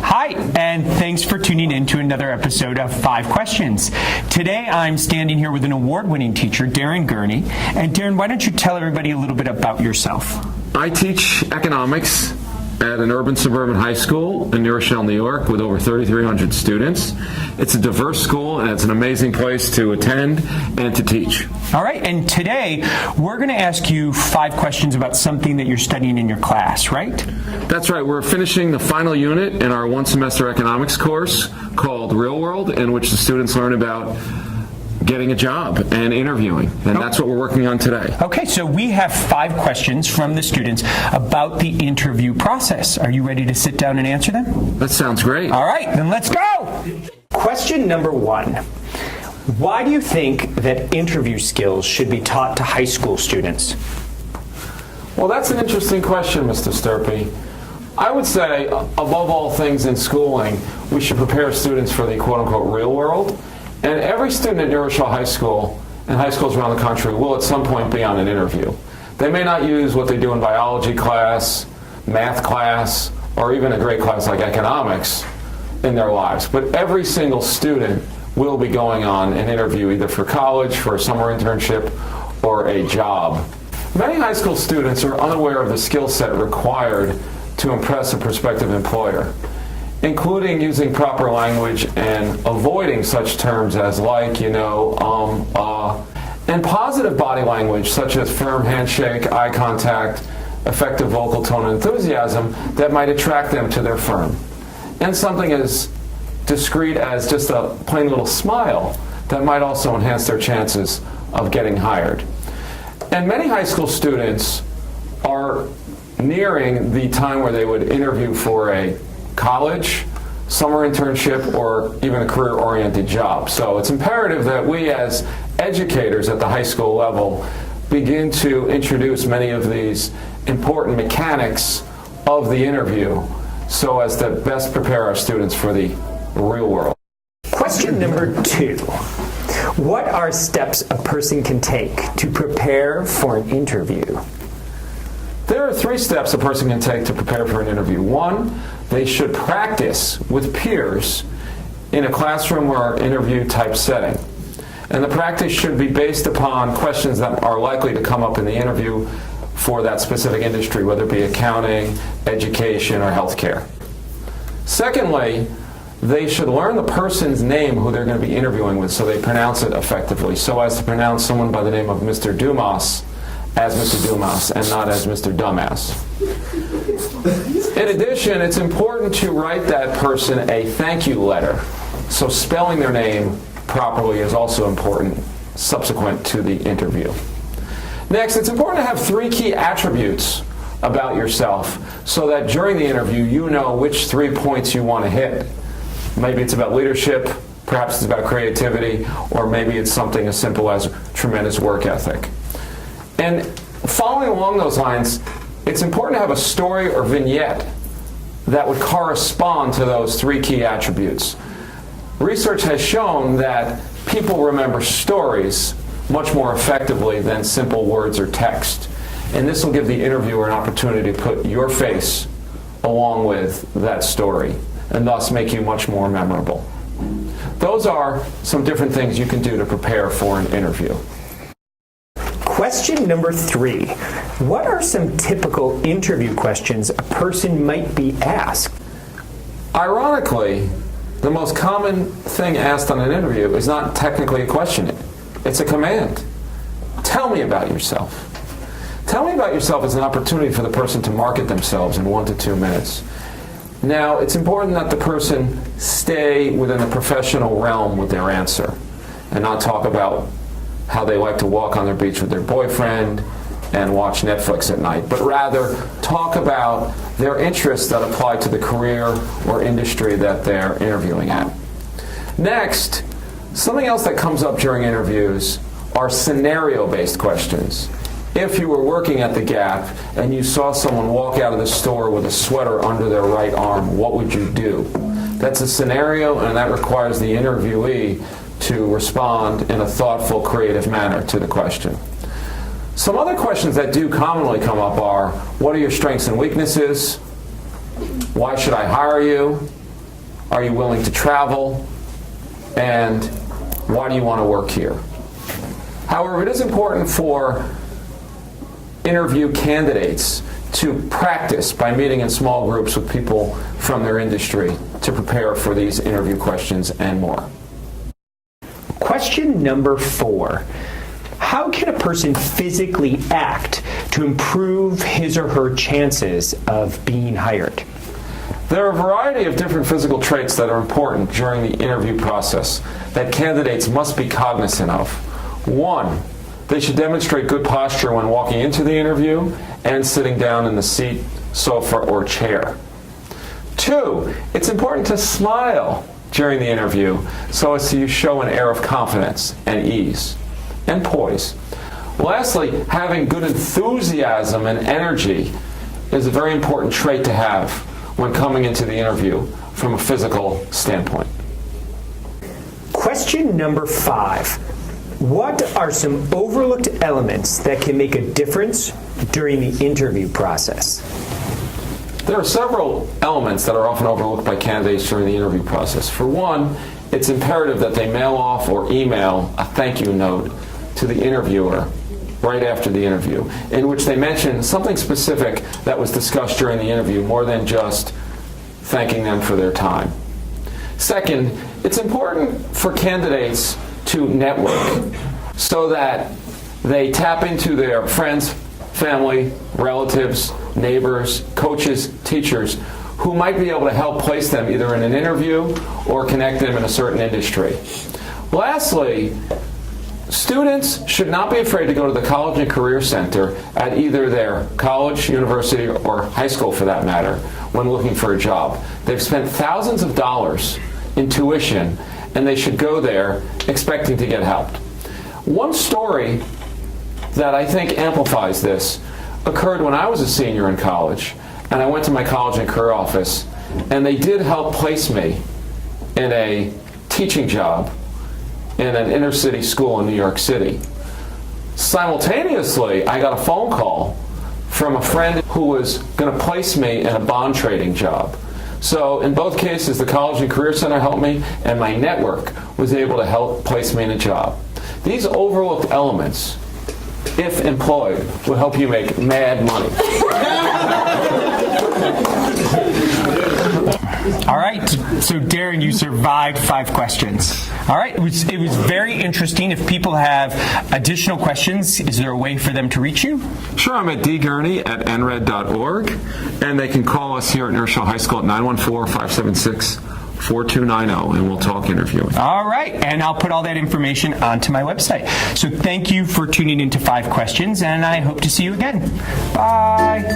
Hi, and thanks for tuning in to another episode of 5 Questions. Today I'm standing here with an award-winning teacher, Darren Gurney. And Darren, why don't you tell everybody a little bit about yourself? I teach economics at an urban suburban high school in New Rochelle, New York, with over 3,300 students. It's a diverse school, and it's an amazing place to attend and to teach. All right, and today we're going to ask you 5 questions about something that you're studying in your class, right? That's right. We're finishing the final unit in our one-semester economics course called Real World, in which the students learn about getting a job and interviewing, and that's what we're working on today. Okay, so we have 5 questions from the students about the interview process. Are you ready to sit down and answer them? That sounds great. All right, then let's go! Question number 1. Why do you think that interview skills should be taught to high school students? Well, that's an interesting question, Mr. Sturpey. I would say, above all things in schooling, we should prepare students for the quote-unquote real world. And every student at New Rochelle High School and high schools around the country will at some point be on an interview. They may not use what they do in biology class, math class, or even a great class like economics in their lives. But every single student will be going on an interview either for college, for a summer internship, or a job. Many high school students are unaware of the skill set required to impress a prospective employer, including using proper language and avoiding such terms as like, and positive body language such as firm handshake, eye contact, effective vocal tone, and enthusiasm that might attract them to their firm. And something as discreet as just a plain little smile that might also enhance their chances of getting hired. And many high school students are nearing the time where they would interview for a college, summer internship, or even a career-oriented job. So it's imperative that we as educators at the high school level begin to introduce many of these important mechanics of the interview so as to best prepare our students for the real world. Question number 2. What are steps a person can take to prepare for an interview? There are 3 steps a person can take to prepare for an interview. 1, they should practice with peers in a classroom or interview type setting. And the practice should be based upon questions that are likely to come up in the interview for that specific industry, whether it be accounting, education, or healthcare. Secondly, they should learn the person's name who they're going to be interviewing with so they pronounce it effectively, so as to pronounce someone by the name of Mr. Dumas as Mr. Dumas and not as Mr. Dumbass. In addition, it's important to write that person a thank you letter, so spelling their name properly is also important subsequent to the interview. Next, it's important to have 3 key attributes about yourself so that during the interview you know which 3 points you want to hit. Maybe it's about leadership, perhaps it's about creativity, or maybe it's something as simple as tremendous work ethic. And following along those lines, it's important to have a story or vignette that would correspond to those 3 key attributes. Research has shown that people remember stories much more effectively than simple words or text. And this will give the interviewer an opportunity to put your face along with that story and thus make you much more memorable. Those are some different things you can do to prepare for an interview. Question number 3. What are some typical interview questions a person might be asked? Ironically, the most common thing asked on an interview is not technically a question. It's a command. Tell me about yourself. Tell me about yourself is an opportunity for the person to market themselves in 1 to 2 minutes. Now, it's important that the person stay within the professional realm with their answer and not talk about how they like to walk on their beach with their boyfriend, and watch Netflix at night, but rather talk about their interests that apply to the career or industry that they're interviewing at. Next, something else that comes up during interviews are scenario-based questions. If you were working at the Gap and you saw someone walk out of the store with a sweater under their right arm, what would you do? That's a scenario, and that requires the interviewee to respond in a thoughtful, creative manner to the question. Some other questions that do commonly come up are, what are your strengths and weaknesses? Why should I hire you? Are you willing to travel? And why do you want to work here? However, it is important for interview candidates to practice by meeting in small groups with people from their industry to prepare for these interview questions and more. Question number 4. How can a person physically act to improve his or her chances of being hired? There are a variety of different physical traits that are important during the interview process that candidates must be cognizant of. 1, they should demonstrate good posture when walking into the interview and sitting down in the seat, sofa, or chair. 2, it's important to smile during the interview so as to show an air of confidence and ease and poise. Lastly, having good enthusiasm and energy is a very important trait to have when coming into the interview from a physical standpoint. Question number 5. What are some overlooked elements that can make a difference during the interview process? There are several elements that are often overlooked by candidates during the interview process. For one, it's imperative that they mail off or email a thank you note to the interviewer right after the interview, in which they mention something specific that was discussed during the interview more than just thanking them for their time. Second, it's important for candidates to network so that they tap into their friends, family, relatives, neighbors, coaches, teachers who might be able to help place them either in an interview or connect them in a certain industry. Lastly, students should not be afraid to go to the College and Career Center at either their college, university, or high school for that matter when looking for a job. They've spent thousands of dollars in tuition, and they should go there expecting to get help. One story that I think amplifies this occurred when I was a senior in college, and I went to my college and career office, and they did help place me in a teaching job in an inner city school in New York City. Simultaneously, I got a phone call from a friend who was going to place me in a bond trading job. So in both cases, the College and Career Center helped me, and my network was able to help place me in a job. These overlooked elements, if employed, will help you make mad money. All right, so Darren, you survived 5 questions. All right, it was very interesting. If people have additional questions, is there a way for them to reach you? Sure, I'm at dgurney@nred.org, and they can call us here at Rochelle High School at 914-576-4290, and we'll talk interviewing. All right, and I'll put all that information onto my website. So thank you for tuning into 5 Questions, and I hope to see you again. Bye.